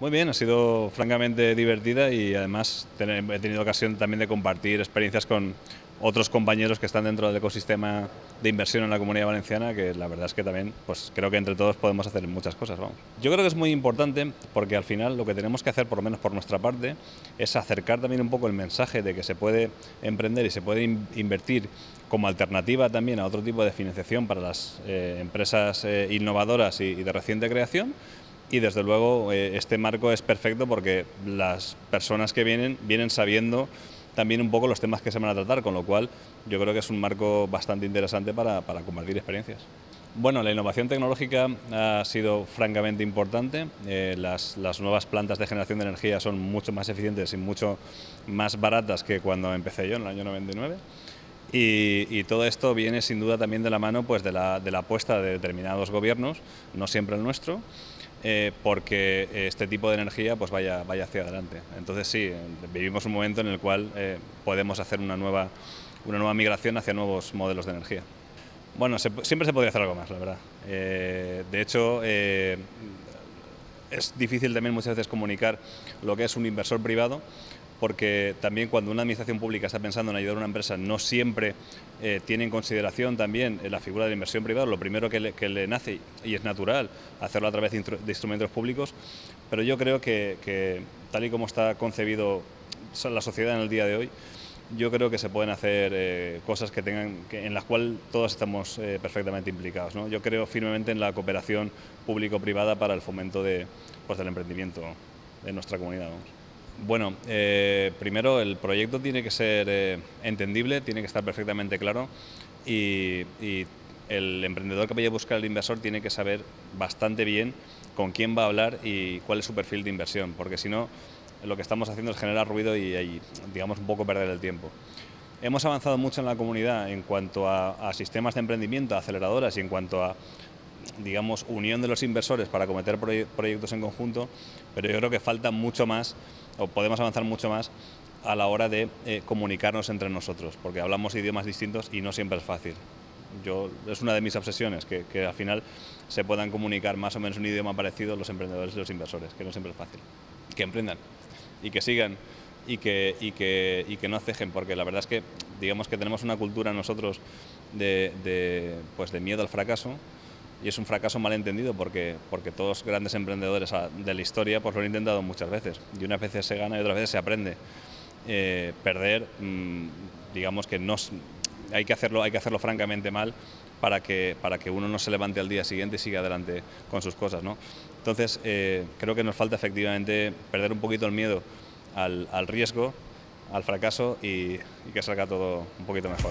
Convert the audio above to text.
Muy bien, ha sido francamente divertida y además he tenido ocasión también de compartir experiencias con otros compañeros que están dentro del ecosistema de inversión en la Comunidad Valenciana, que la verdad es que también pues creo que entre todos podemos hacer muchas cosas. Vamos. Yo creo que es muy importante porque al final lo que tenemos que hacer, por lo menos por nuestra parte, es acercar también un poco el mensaje de que se puede emprender y se puede invertir como alternativa también a otro tipo de financiación para las empresas innovadoras y de reciente creación. Y desde luego este marco es perfecto porque las personas que vienen sabiendo también un poco los temas que se van a tratar, con lo cual yo creo que es un marco bastante interesante para compartir experiencias. Bueno, la innovación tecnológica ha sido francamente importante. Las nuevas plantas de generación de energía son mucho más eficientes y mucho más baratas que cuando empecé yo en el año 99. Y todo esto viene sin duda también de la mano pues, de la apuesta de determinados gobiernos, no siempre el nuestro, porque este tipo de energía pues vaya hacia adelante. Entonces sí, vivimos un momento en el cual podemos hacer una nueva migración hacia nuevos modelos de energía. Bueno, siempre se podría hacer algo más, la verdad. De hecho, es difícil también muchas veces comunicar lo que es un inversor privado, porque también cuando una administración pública está pensando en ayudar a una empresa no siempre tiene en consideración también la figura de la inversión privada, lo primero que le nace, y es natural hacerlo a través de instrumentos públicos, pero yo creo que tal y como está concebido la sociedad en el día de hoy, yo creo que se pueden hacer cosas en las cuales todos estamos perfectamente implicados, ¿no? Yo creo firmemente en la cooperación público-privada para el fomento del emprendimiento en nuestra comunidad. Vamos. Bueno, primero el proyecto tiene que ser entendible, tiene que estar perfectamente claro y el emprendedor que vaya a buscar al inversor tiene que saber bastante bien con quién va a hablar y cuál es su perfil de inversión, porque si no, lo que estamos haciendo es generar ruido y digamos, un poco perder el tiempo. Hemos avanzado mucho en la comunidad en cuanto a sistemas de emprendimiento, a aceleradoras y en cuanto a, digamos, unión de los inversores para acometer proyectos en conjunto, pero yo creo que falta mucho más, o podemos avanzar mucho más a la hora de comunicarnos entre nosotros, porque hablamos idiomas distintos y no siempre es fácil. Es una de mis obsesiones, que al final se puedan comunicar más o menos un idioma parecido los emprendedores y los inversores, que no siempre es fácil. Que emprendan y que sigan y que no cejen, porque la verdad es que digamos que tenemos una cultura nosotros de miedo al fracaso, y es un fracaso mal entendido porque todos los grandes emprendedores de la historia pues lo han intentado muchas veces y unas veces se gana y otras veces se aprende. Perder, digamos que no hay que hacerlo francamente mal para que uno no se levante al día siguiente y siga adelante con sus cosas, ¿no? Entonces, creo que nos falta efectivamente perder un poquito el miedo al riesgo, al fracaso y que salga todo un poquito mejor.